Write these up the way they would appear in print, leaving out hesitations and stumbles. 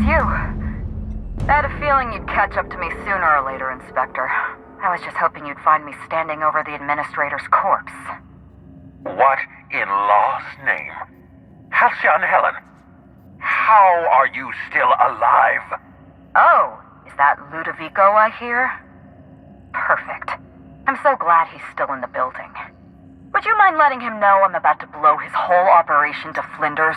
you. I had a feeling you'd catch up to me sooner or later, Inspector. I was just hoping you'd find me standing over the administrator's corpse. What in law's name? Halcyon Helen, how are you still alive? Oh, is that Ludovico I hear? Perfect. I'm so glad he's still in the building. Would you mind letting him know I'm about to blow his whole operation to flinders?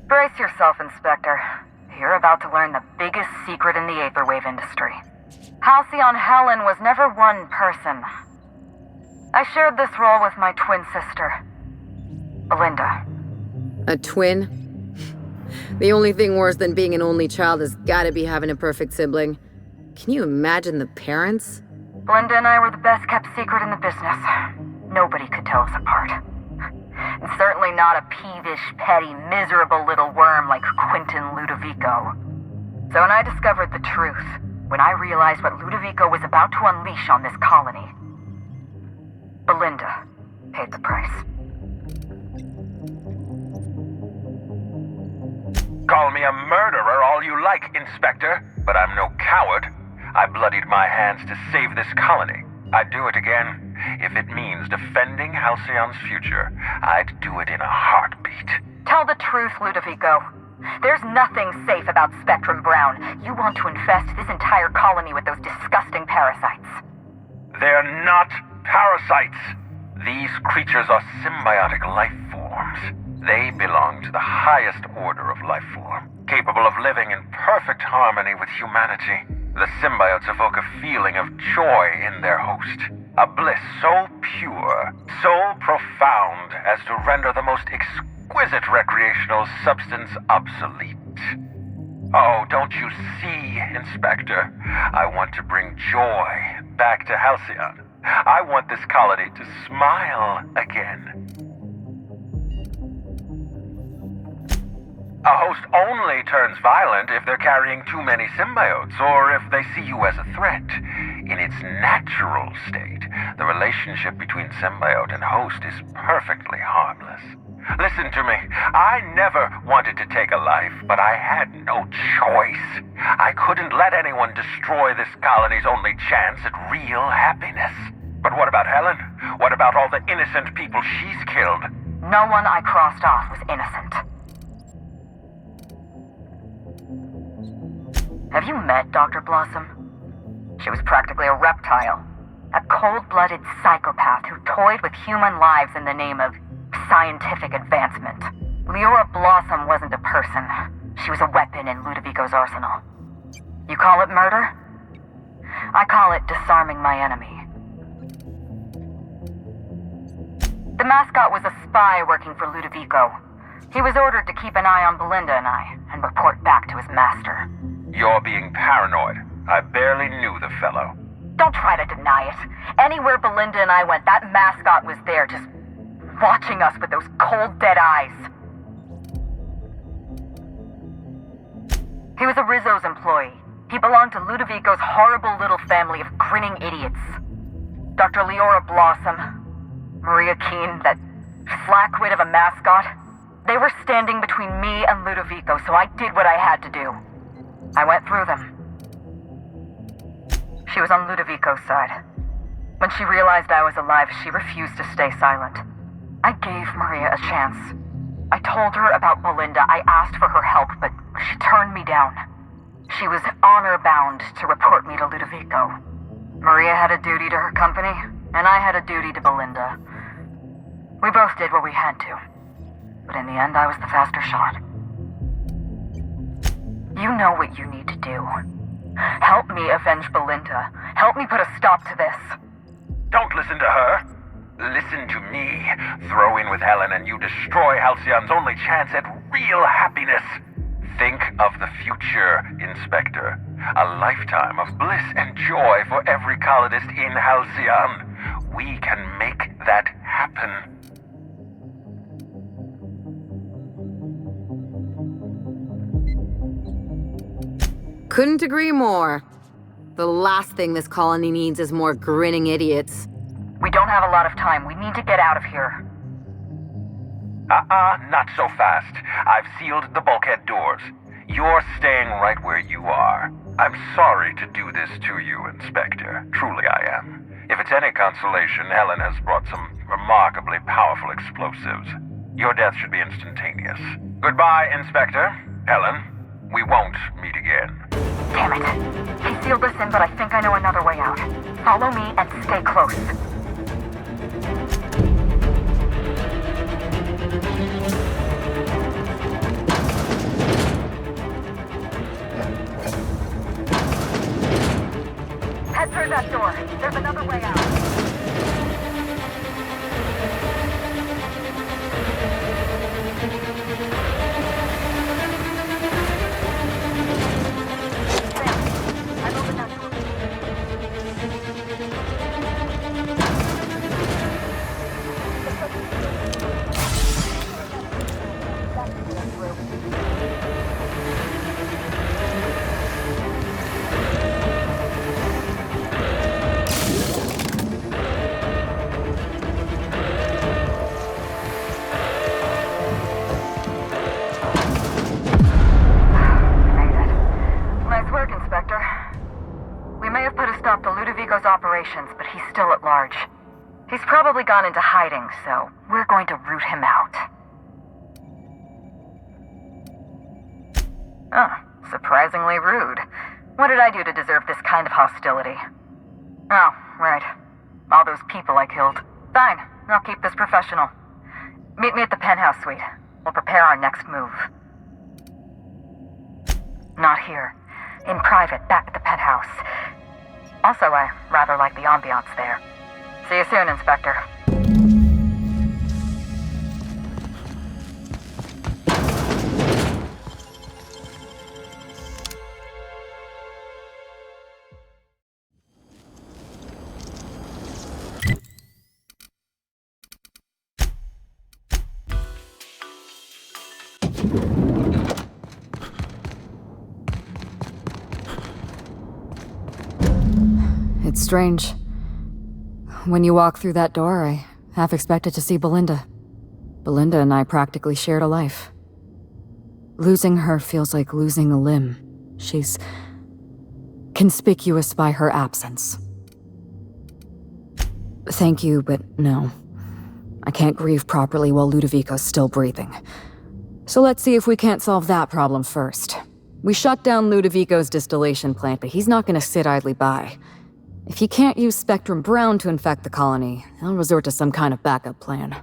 Brace yourself, Inspector. You're about to learn the biggest secret in the Aetherwave industry. Halcyon Helen was never one person. I shared this role with my twin sister, Belinda. A twin? The only thing worse than being an only child has gotta be having a perfect sibling. Can you imagine the parents? Belinda and I were the best kept secret in the business. Nobody could tell us apart. And certainly not a peevish, petty, miserable little worm like Quentin Ludovico. So when I discovered the truth, when I realized what Ludovico was about to unleash on this colony, Belinda paid the price. Call me a murderer all you like, Inspector, but I'm no coward. I bloodied my hands to save this colony. I'd do it again. If it means defending Halcyon's future, I'd do it in a heartbeat. Tell the truth, Ludovico. There's nothing safe about Spectrum Brown. You want to infest this entire colony with those disgusting parasites. They're not parasites. These creatures are symbiotic life forms. They belong to the highest order of life form, capable of living in perfect harmony with humanity. The symbiotes evoke a feeling of joy in their host, a bliss so pure, so profound as to render the most exquisite recreational substance obsolete. Oh, don't you see, Inspector? I want to bring joy back to Halcyon. I want this colony to smile again. A host only turns violent if they're carrying too many symbiotes, or if they see you as a threat. In its natural state, the relationship between symbiote and host is perfectly harmless. Listen to me. I never wanted to take a life, but I had no choice. I couldn't let anyone destroy this colony's only chance at real happiness. But what about Helen? What about all the innocent people she's killed? No one I crossed off was innocent. Have you met Dr. Blossom? She was practically a reptile. A cold-blooded psychopath who toyed with human lives in the name of scientific advancement. Leora Blossom wasn't a person. She was a weapon in Ludovico's arsenal. You call it murder? I call it disarming my enemy. The mascot was a spy working for Ludovico. He was ordered to keep an eye on Belinda and I, and report back to his master. You're being paranoid. I barely knew the fellow. Don't try to deny it. Anywhere Belinda and I went, that mascot was there, just watching us with those cold, dead eyes. He was a Rizzo's employee. He belonged to Ludovico's horrible little family of grinning idiots. Dr. Leora Blossom, Maria Keene, that slackwit of a mascot, they were standing between me and Ludovico, so I did what I had to do. I went through them. She was on Ludovico's side. When she realized I was alive, she refused to stay silent. I gave Maria a chance. I told her about Belinda. I asked for her help, but she turned me down. She was honor-bound to report me to Ludovico. Maria had a duty to her company, and I had a duty to Belinda. We both did what we had to. But in the end, I was the faster shot. You know what you need to do. Help me avenge Belinda. Help me put a stop to this. Don't listen to her. Listen to me. Throw in with Helen and you destroy Halcyon's only chance at real happiness. Think of the future, Inspector. A lifetime of bliss and joy for every colonist in Halcyon. We can make that happen. Couldn't agree more. The last thing this colony needs is more grinning idiots. We don't have a lot of time. We need to get out of here. Not so fast. I've sealed the bulkhead doors. You're staying right where you are. I'm sorry to do this to you, Inspector. Truly I am. If it's any consolation, Helen has brought some remarkably powerful explosives. Your death should be instantaneous. Goodbye, Inspector. Helen, we won't meet again. Damn it. He sealed us in, but I think I know another way out. Follow me and stay close. Head through that door. There's another way out. I've opened that door. Operations, but he's still at large. He's probably gone into hiding, so we're going to root him out. Oh, surprisingly rude. What did I do to deserve this kind of hostility? Oh, right. All those people I killed. Fine, I'll keep this professional. Meet me at the penthouse suite. We'll prepare our next move. Not here. In private, back at the penthouse. Also, I rather like the ambiance there. See you soon, Inspector. It's strange. When you walk through that door, I half expected to see Belinda. Belinda and I practically shared a life. Losing her feels like losing a limb. She's conspicuous by her absence. Thank you, but no. I can't grieve properly while Ludovico's still breathing. So let's see if we can't solve that problem first. We shut down Ludovico's distillation plant, but he's not gonna sit idly by. If he can't use Spectrum Brown to infect the colony, he'll resort to some kind of backup plan.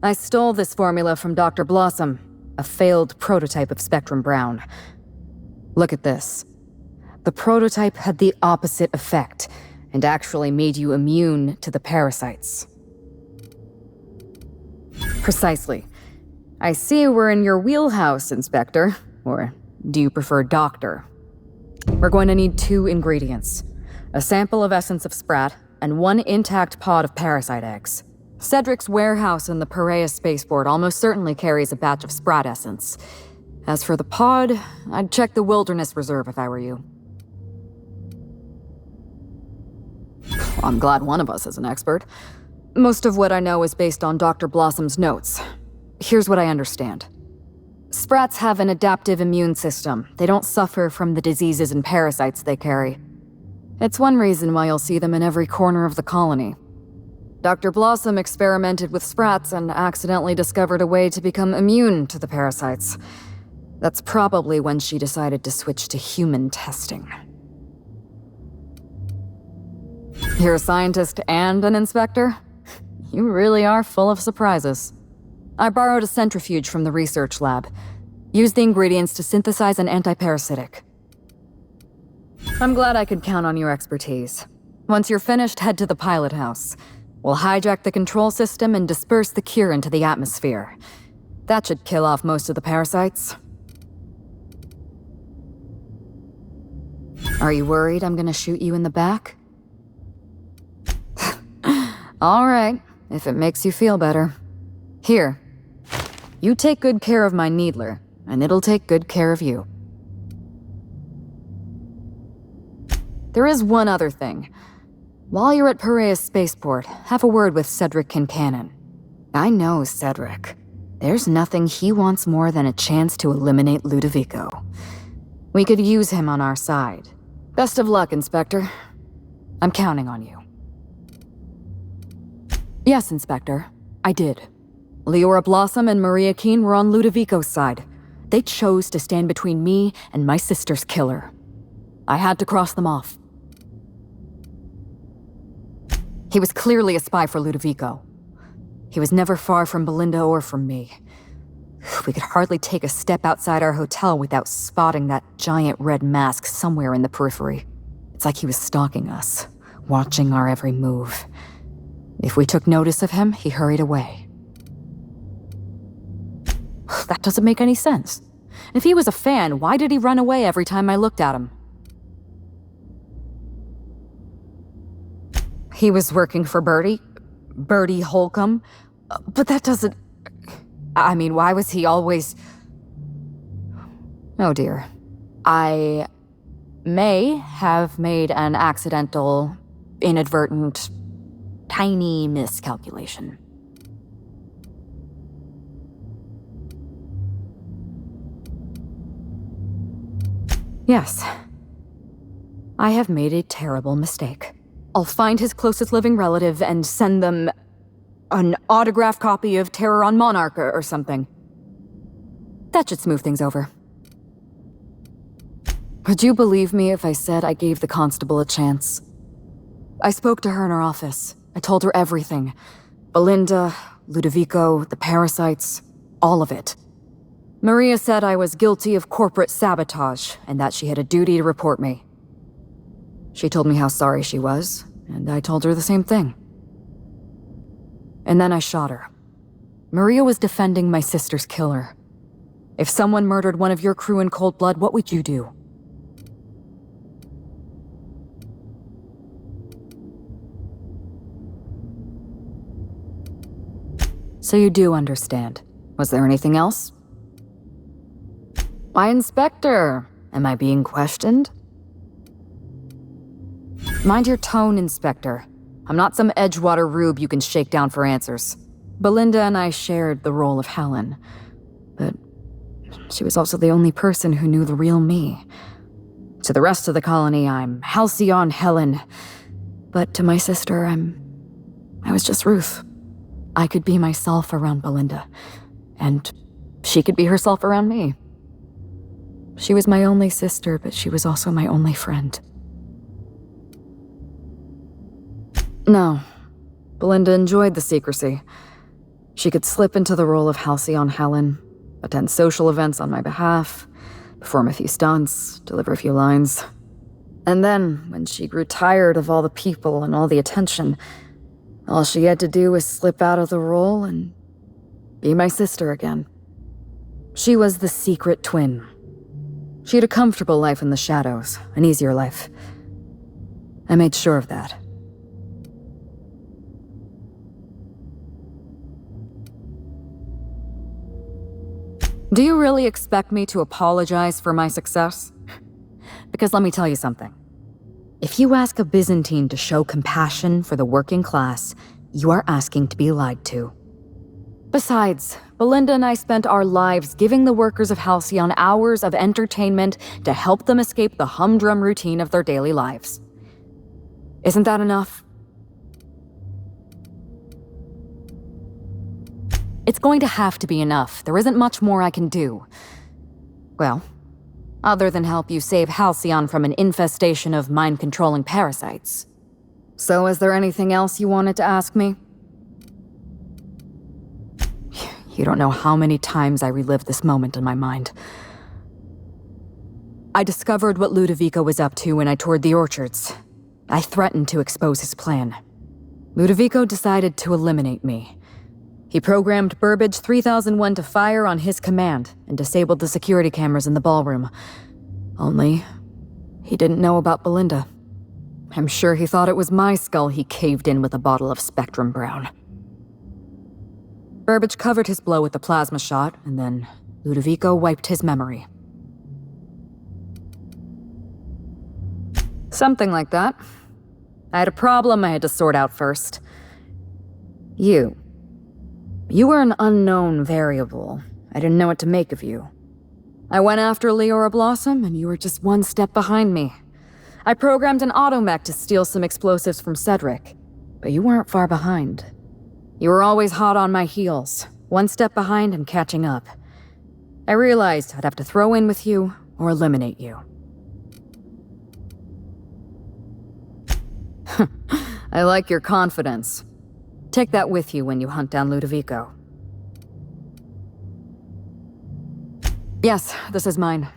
I stole this formula from Dr. Blossom, a failed prototype of Spectrum Brown. Look at this. The prototype had the opposite effect, and actually made you immune to the parasites. Precisely. I see we're in your wheelhouse, Inspector. Or do you prefer Doctor? We're going to need 2 ingredients. A sample of essence of Sprat, and 1 intact pod of parasite eggs. Cedric's warehouse in the Piraeus spaceport almost certainly carries a batch of Sprat essence. As for the pod, I'd check the Wilderness Reserve if I were you. I'm glad one of us is an expert. Most of what I know is based on Dr. Blossom's notes. Here's what I understand. Sprats have an adaptive immune system. They don't suffer from the diseases and parasites they carry. It's one reason why you'll see them in every corner of the colony. Dr. Blossom experimented with Sprats and accidentally discovered a way to become immune to the parasites. That's probably when she decided to switch to human testing. You're a scientist and an inspector? You really are full of surprises. I borrowed a centrifuge from the research lab. Used the ingredients to synthesize an antiparasitic. I'm glad I could count on your expertise. Once you're finished, head to the pilot house. We'll hijack the control system and disperse the cure into the atmosphere. That should kill off most of the parasites. Are you worried I'm gonna shoot you in the back? All right, if it makes you feel better. Here. You take good care of my needler, and it'll take good care of you. There is one other thing. While you're at Piraeus Spaceport, have a word with Cedric Kincannon. I know Cedric. There's nothing he wants more than a chance to eliminate Ludovico. We could use him on our side. Best of luck, Inspector. I'm counting on you. Yes, Inspector. I did. Leora Blossom and Maria Keene were on Ludovico's side. They chose to stand between me and my sister's killer. I had to cross them off. He was clearly a spy for Ludovico. He was never far from Belinda or from me. We could hardly take a step outside our hotel without spotting that giant red mask somewhere in the periphery. It's like he was stalking us, watching our every move. If we took notice of him, he hurried away. That doesn't make any sense. If he was a fan, why did he run away every time I looked at him? He was working for Bertie Holcomb. But that doesn't... I mean, why was he always... Oh dear. I may have made an accidental, inadvertent, tiny miscalculation. Yes. I have made a terrible mistake. I'll find his closest living relative and send them an autographed copy of Terror on Monarch or something. That should smooth things over. Would you believe me if I said I gave the constable a chance? I spoke to her in her office. I told her everything. Belinda, Ludovico, the parasites, all of it. Maria said I was guilty of corporate sabotage and that she had a duty to report me. She told me how sorry she was, and I told her the same thing. And then I shot her. Maria was defending my sister's killer. If someone murdered one of your crew in cold blood, what would you do? So you do understand. Was there anything else? My inspector, am I being questioned? Mind your tone, Inspector. I'm not some Edgewater rube you can shake down for answers. Belinda and I shared the role of Helen, but she was also the only person who knew the real me. To the rest of the colony, I'm Halcyon Helen, but to my sister, I was just Ruth. I could be myself around Belinda, and she could be herself around me. She was my only sister, but she was also my only friend. No, Belinda enjoyed the secrecy. She could slip into the role of Halcyon Helen, attend social events on my behalf, perform a few stunts, deliver a few lines. And then, when she grew tired of all the people and all the attention, all she had to do was slip out of the role and be my sister again. She was the secret twin. She had a comfortable life in the shadows, an easier life. I made sure of that. Do you really expect me to apologize for my success? Because let me tell you something. If you ask a Byzantine to show compassion for the working class, you are asking to be lied to. Besides, Belinda and I spent our lives giving the workers of Halcyon hours of entertainment to help them escape the humdrum routine of their daily lives. Isn't that enough? It's going to have to be enough. There isn't much more I can do. Well, other than help you save Halcyon from an infestation of mind-controlling parasites. So is there anything else you wanted to ask me? You don't know how many times I relived this moment in my mind. I discovered what Ludovico was up to when I toured the orchards. I threatened to expose his plan. Ludovico decided to eliminate me. He programmed Burbage 3001 to fire on his command and disabled the security cameras in the ballroom. Only, he didn't know about Belinda. I'm sure he thought it was my skull he caved in with a bottle of Spectrum Brown. Burbage covered his blow with a plasma shot, and then Ludovico wiped his memory. Something like that. I had a problem I had to sort out first. You. You were an unknown variable. I didn't know what to make of you. I went after Leora Blossom, and you were just one step behind me. I programmed an automech to steal some explosives from Cedric, but you weren't far behind. You were always hot on my heels, one step behind and catching up. I realized I'd have to throw in with you or eliminate you. I like your confidence. Take that with you when you hunt down Ludovico. Yes, this is mine.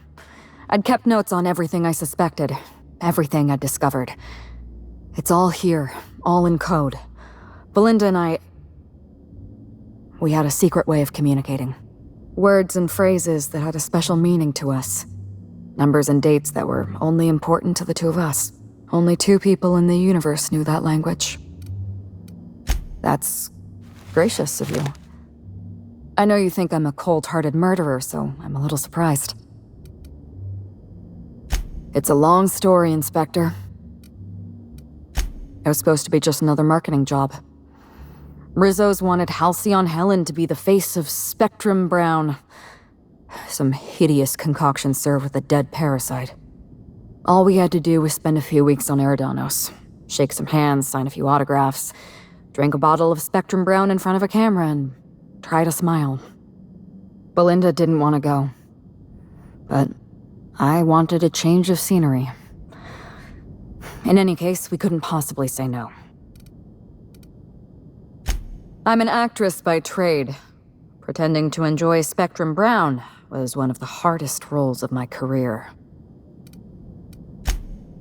I'd kept notes on everything I suspected, everything I'd discovered. It's all here, all in code. Belinda and we had a secret way of communicating. Words and phrases that had a special meaning to us. Numbers and dates that were only important to the two of us. Only 2 people in the universe knew that language. That's gracious of you. I know you think I'm a cold-hearted murderer, so I'm a little surprised. It's a long story, Inspector. It was supposed to be just another marketing job. Rizzo's wanted Halcyon Helen to be the face of Spectrum Brown. Some hideous concoction served with a dead parasite. All we had to do was spend a few weeks on Eridanos, shake some hands, sign a few autographs, drink a bottle of Spectrum Brown in front of a camera, and try to smile. Belinda didn't want to go, but I wanted a change of scenery. In any case, we couldn't possibly say no. I'm an actress by trade. Pretending to enjoy Spectrum Brown was one of the hardest roles of my career.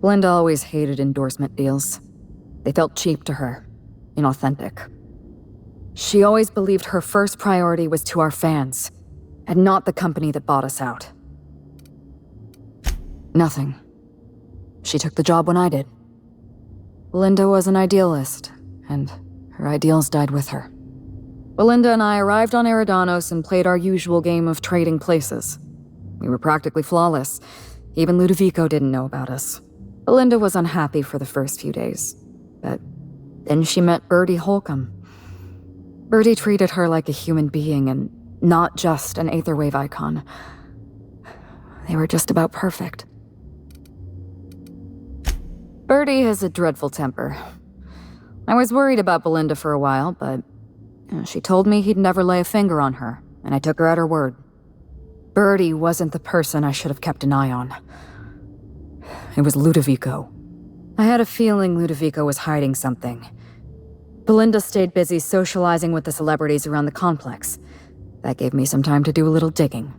Belinda always hated endorsement deals. They felt cheap to her, inauthentic. She always believed her first priority was to our fans, and not the company that bought us out. Nothing. She took the job when I did. Belinda was an idealist, and her ideals died with her. Belinda and I arrived on Eridanos and played our usual game of trading places. We were practically flawless. Even Ludovico didn't know about us. Belinda was unhappy for the first few days, but then she met Bertie Holcomb. Bertie treated her like a human being and not just an Aetherwave icon. They were just about perfect. Bertie has a dreadful temper. I was worried about Belinda for a while, but she told me he'd never lay a finger on her, and I took her at her word. Bertie wasn't the person I should have kept an eye on. It was Ludovico. I had a feeling Ludovico was hiding something. Belinda stayed busy socializing with the celebrities around the complex. That gave me some time to do a little digging.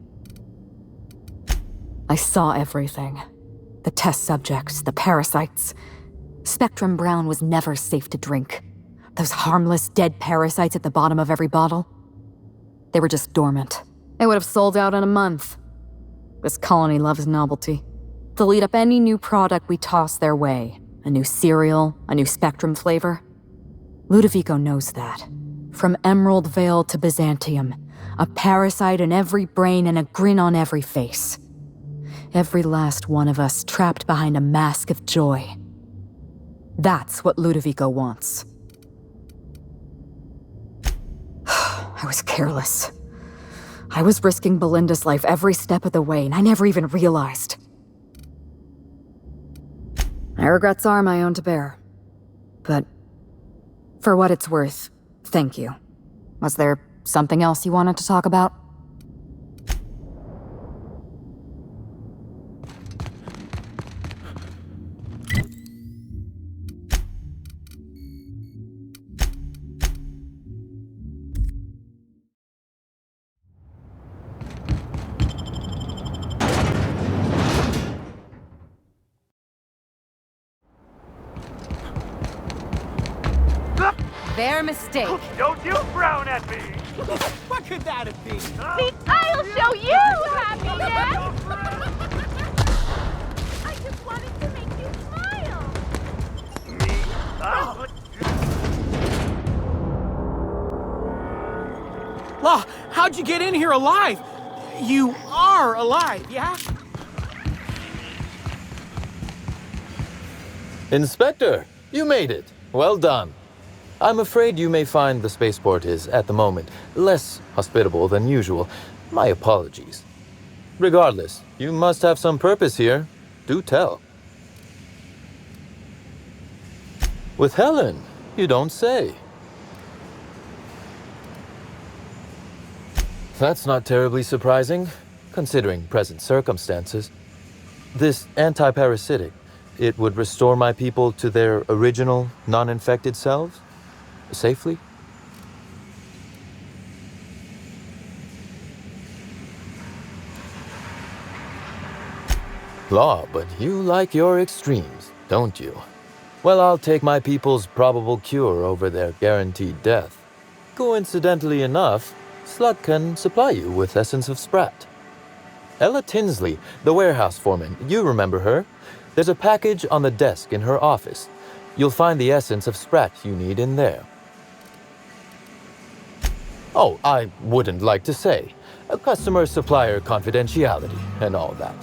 I saw everything. The test subjects, the parasites. Spectrum Brown was never safe to drink. Those harmless, dead parasites at the bottom of every bottle. They were just dormant. They would have sold out in a month. This colony loves novelty. They'll eat up any new product we toss their way. A new cereal, a new Spectrum flavor. Ludovico knows that. From Emerald Vale to Byzantium, a parasite in every brain and a grin on every face. Every last one of us trapped behind a mask of joy. That's what Ludovico wants. I was careless. I was risking Belinda's life every step of the way, and I never even realized. My regrets are my own to bear. But for what it's worth, thank you. Was there something else you wanted to talk about? Their mistake. Don't you frown at me! What could that have been? See, I'll show you happiness! I just wanted to make you smile! Me? Law, how'd you get in here alive? You are alive, yeah? Inspector, you made it. Well done. I'm afraid you may find the spaceport is, at the moment, less hospitable than usual. My apologies. Regardless, you must have some purpose here. Do tell. With Helen, you don't say. That's not terribly surprising, considering present circumstances. This anti-parasitic, it would restore my people to their original, non-infected selves? Safely? Law, but you like your extremes, don't you? Well, I'll take my people's probable cure over their guaranteed death. Coincidentally enough, Slug can supply you with Essence of Sprat. Ella Tinsley, the warehouse foreman, you remember her? There's a package on the desk in her office. You'll find the Essence of Sprat you need in there. Oh, I wouldn't like to say. A customer-supplier confidentiality and all that.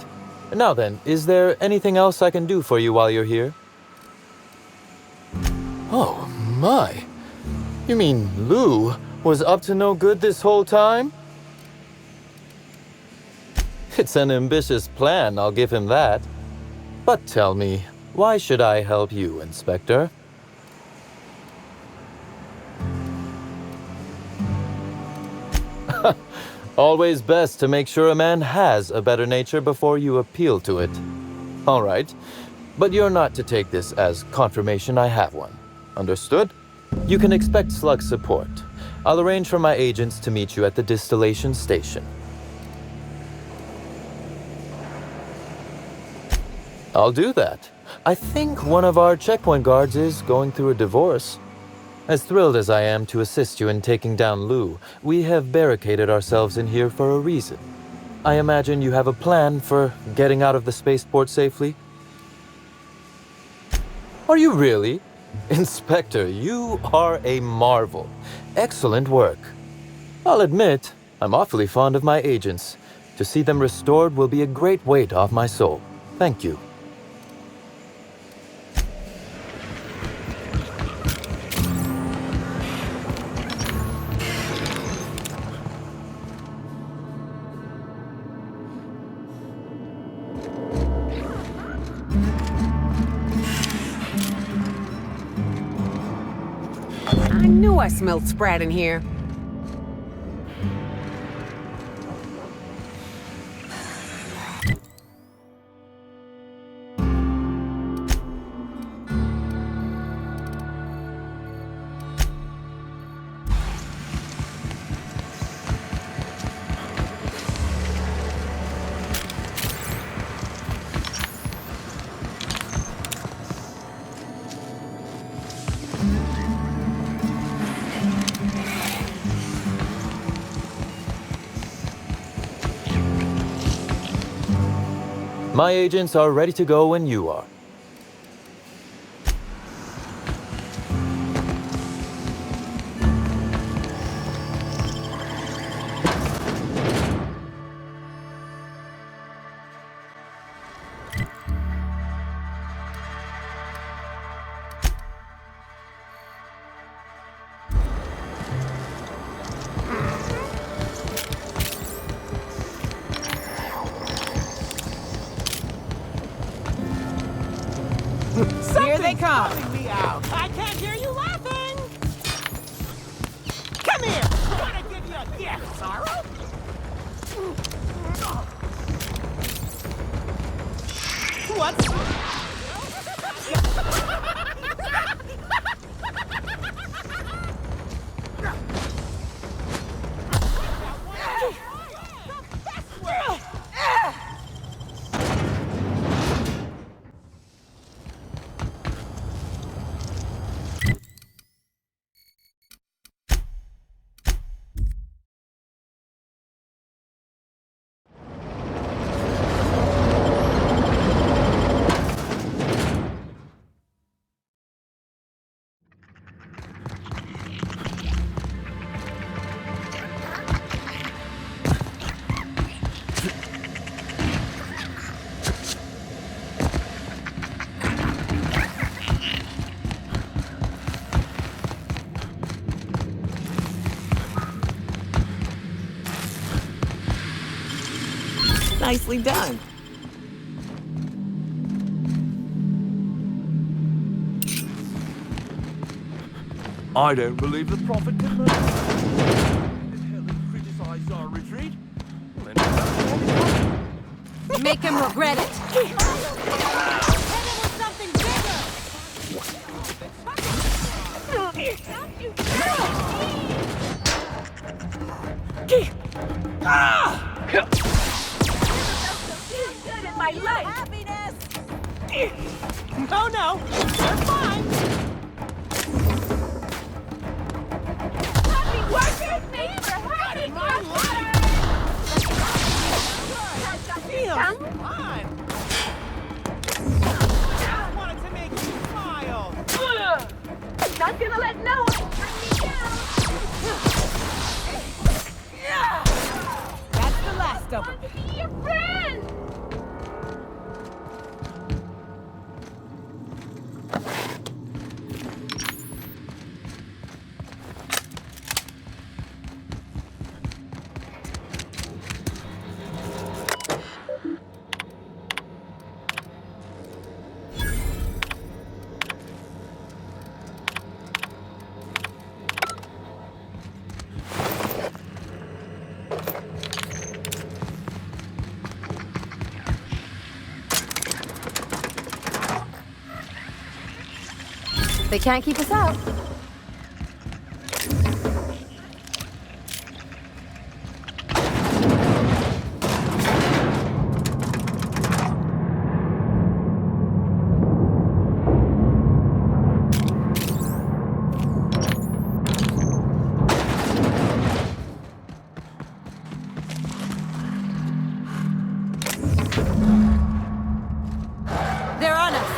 Now then, is there anything else I can do for you while you're here? Oh, my. You mean Lou was up to no good this whole time? It's an ambitious plan, I'll give him that. But tell me, why should I help you, Inspector? Always best to make sure a man has a better nature before you appeal to it. All right, but you're not to take this as confirmation I have one. Understood? You can expect Slug support. I'll arrange for my agents to meet you at the distillation station. I'll do that. I think one of our checkpoint guards is going through a divorce. As thrilled as I am to assist you in taking down Lou, we have barricaded ourselves in here for a reason. I imagine you have a plan for getting out of the spaceport safely? Are you really? Inspector, you are a marvel. Excellent work. I'll admit, I'm awfully fond of my agents. To see them restored will be a great weight off my soul. Thank you. I knew I smelled Sprat in here. My agents are ready to go when you are. Here they come. Me out. I can't hear you laughing. Come here. I'm gonna give you a gift, Sorrow. What's... Nicely done. I don't believe the prophet can murder. Did Helen criticize our retreat? Well, then Make him regret it. My life. No, no, you're fine. Happy workers, thank you for happy Damn, come on. I wanted to make you smile. Not gonna let no one bring me down. That's the last of them. To be your friend. They can't keep us out. They're on us.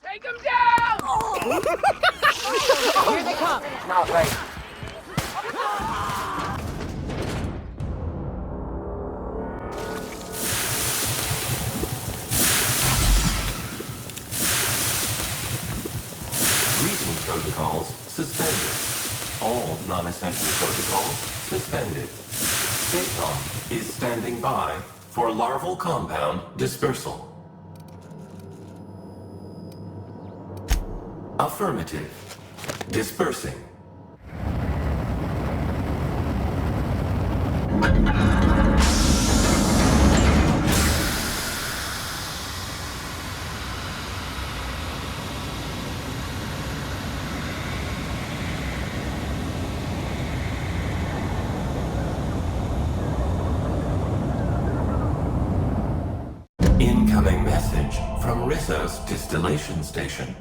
Take him down! Here they come. Not right. Greeting protocols suspended. All non-essential protocols suspended. Phaeton is standing by for larval compound dispersal. Affirmative. Dispersing. Incoming message from Risso's distillation station.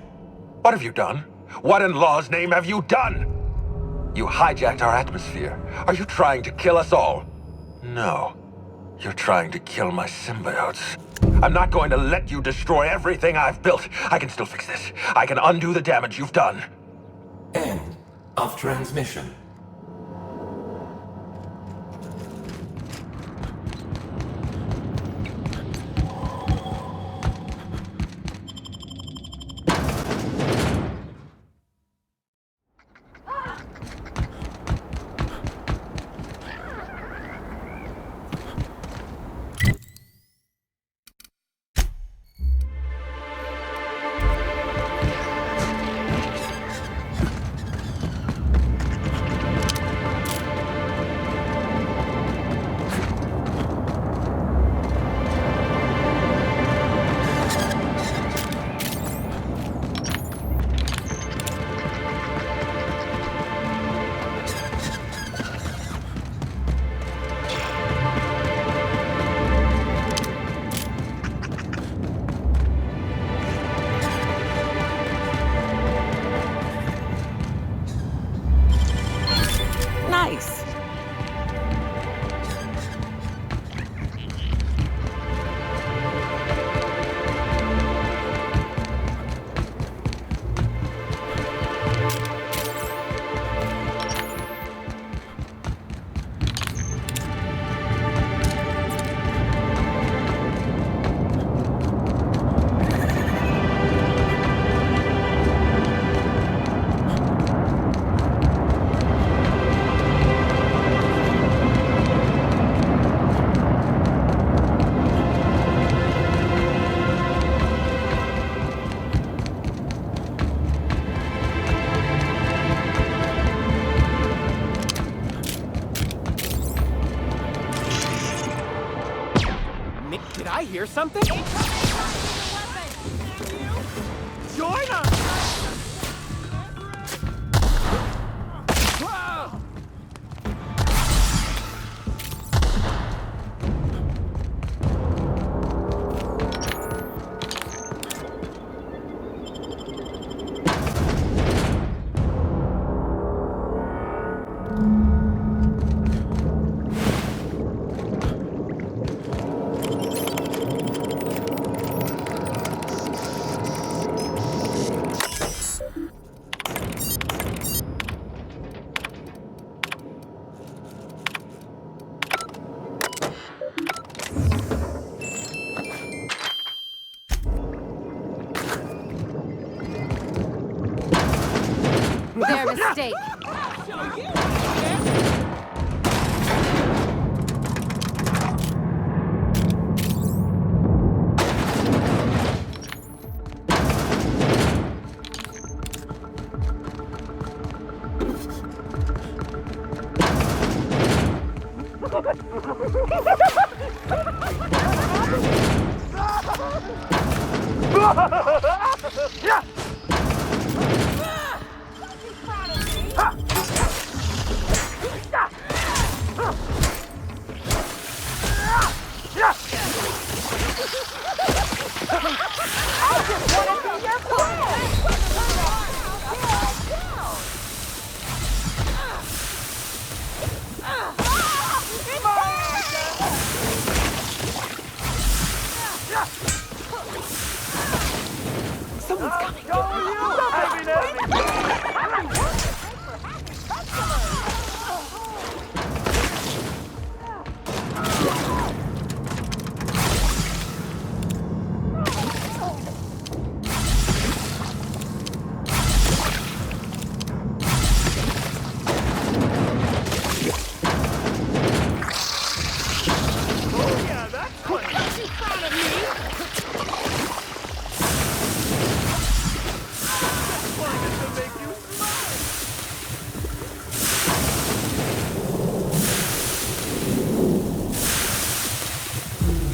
What have you done? What in law's name have you done? You hijacked our atmosphere. Are you trying to kill us all? No. You're trying to kill my symbiotes. I'm not going to let you destroy everything I've built. I can still fix this. I can undo the damage you've done. End of transmission. Nice. Did I hear something? Join us! Their mistake. Someone's coming.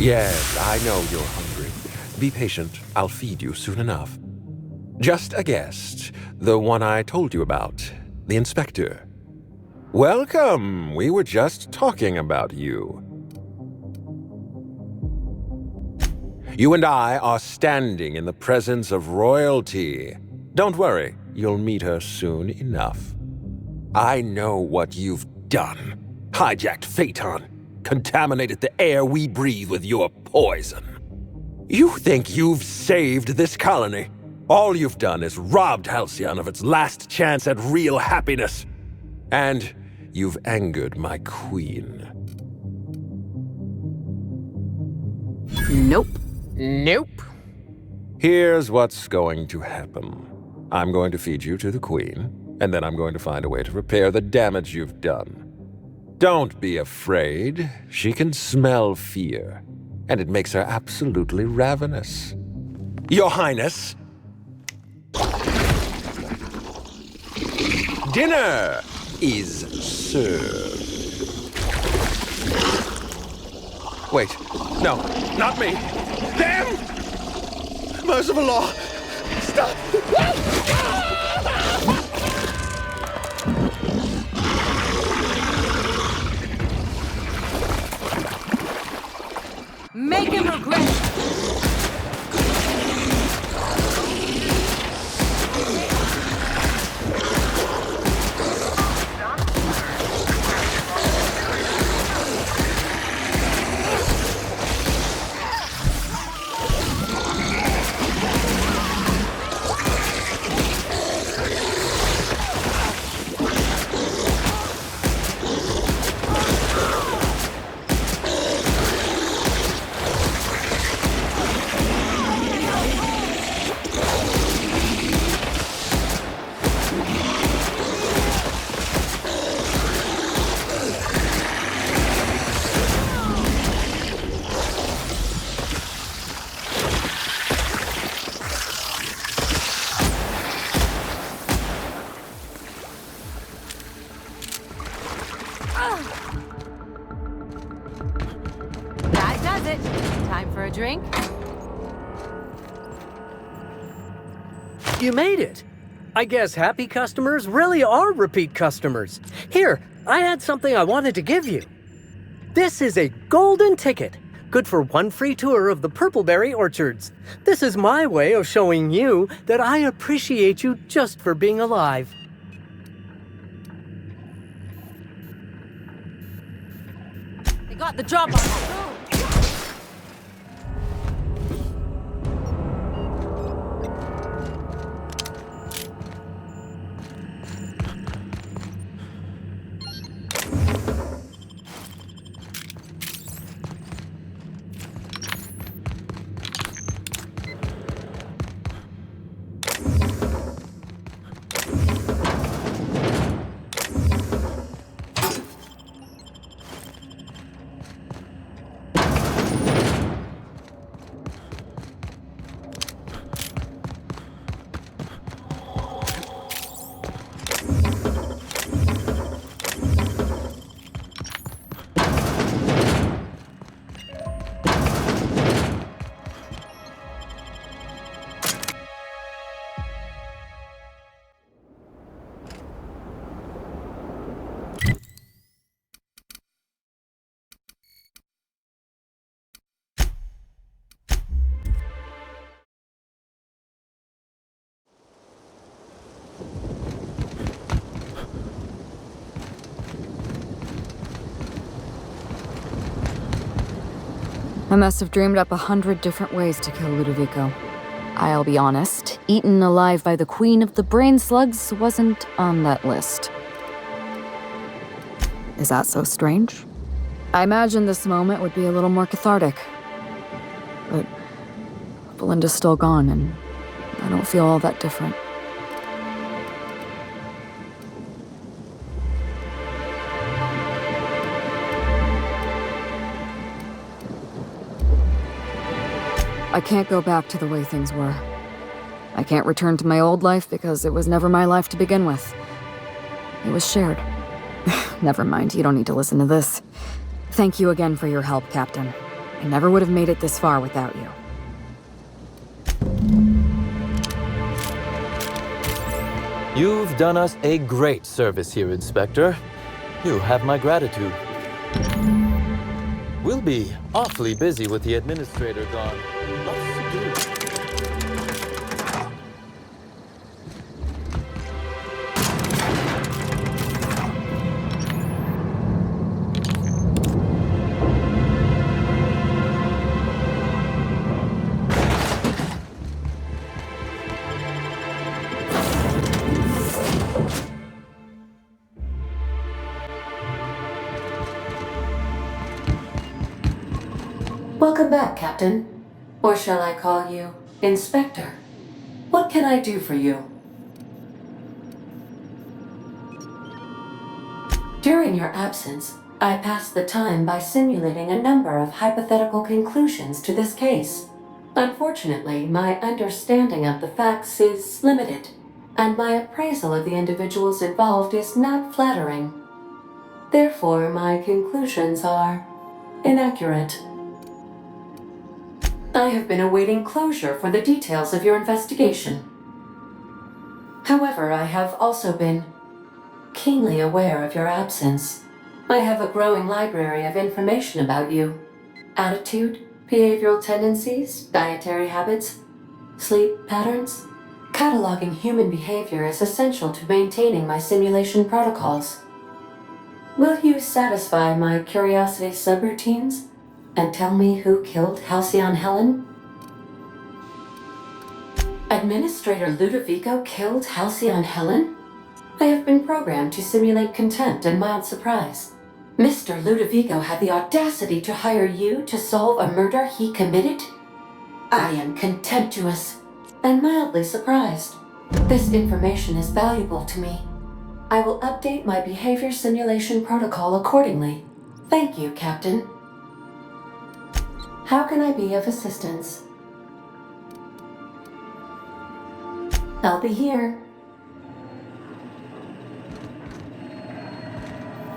Yes, I know you're hungry. Be patient. I'll feed you soon enough. Just a guest. The one I told you about. The inspector. Welcome. We were just talking about you. You and I are standing in the presence of royalty. Don't worry. You'll meet her soon enough. I know what you've done. Hijacked Phaeton. Contaminated the air we breathe with your poison. You think you've saved this colony? All you've done is robbed Halcyon of its last chance at real happiness. And you've angered my queen. Nope. Nope. Here's what's going to happen. I'm going to feed you to the queen, and then I'm going to find a way to repair the damage you've done. Don't be afraid. She can smell fear, and it makes her absolutely ravenous. Your Highness, dinner is served. Wait, no, not me. Damn! Merciful law, stop! Make him regret it. That does it. Time for a drink? You made it. I guess happy customers really are repeat customers. Here, I had something I wanted to give you. This is a golden ticket, good for one free tour of the Purpleberry Orchards. This is my way of showing you that I appreciate you just for being alive. They got the job on that. I must have dreamed up 100 different ways to kill Ludovico. I'll be honest, eaten alive by the Queen of the Brain Slugs wasn't on that list. Is that so strange? I imagine this moment would be a little more cathartic. But Belinda's still gone, and I don't feel all that different. I can't go back to the way things were. I can't return to my old life because it was never my life to begin with. It was shared. Never mind, you don't need to listen to this. Thank you again for your help, Captain. I never would have made it this far without you. You've done us a great service here, Inspector. You have my gratitude. We'll be awfully busy with the administrator gone. Lots to do. Welcome back, Captain. Or shall I call you Inspector? What can I do for you? During your absence, I passed the time by simulating a number of hypothetical conclusions to this case. Unfortunately, my understanding of the facts is limited, and my appraisal of the individuals involved is not flattering. Therefore, my conclusions are inaccurate. I have been awaiting closure for the details of your investigation. However, I have also been keenly aware of your absence. I have a growing library of information about you. Attitude, behavioral tendencies, dietary habits, sleep patterns. Cataloging human behavior is essential to maintaining my simulation protocols. Will you satisfy my curiosity subroutines and tell me who killed Halcyon Helen? Administrator Ludovico killed Halcyon Helen? I have been programmed to simulate contempt and mild surprise. Mr. Ludovico had the audacity to hire you to solve a murder he committed? I am contemptuous and mildly surprised. This information is valuable to me. I will update my behavior simulation protocol accordingly. Thank you, Captain. How can I be of assistance? I'll be here.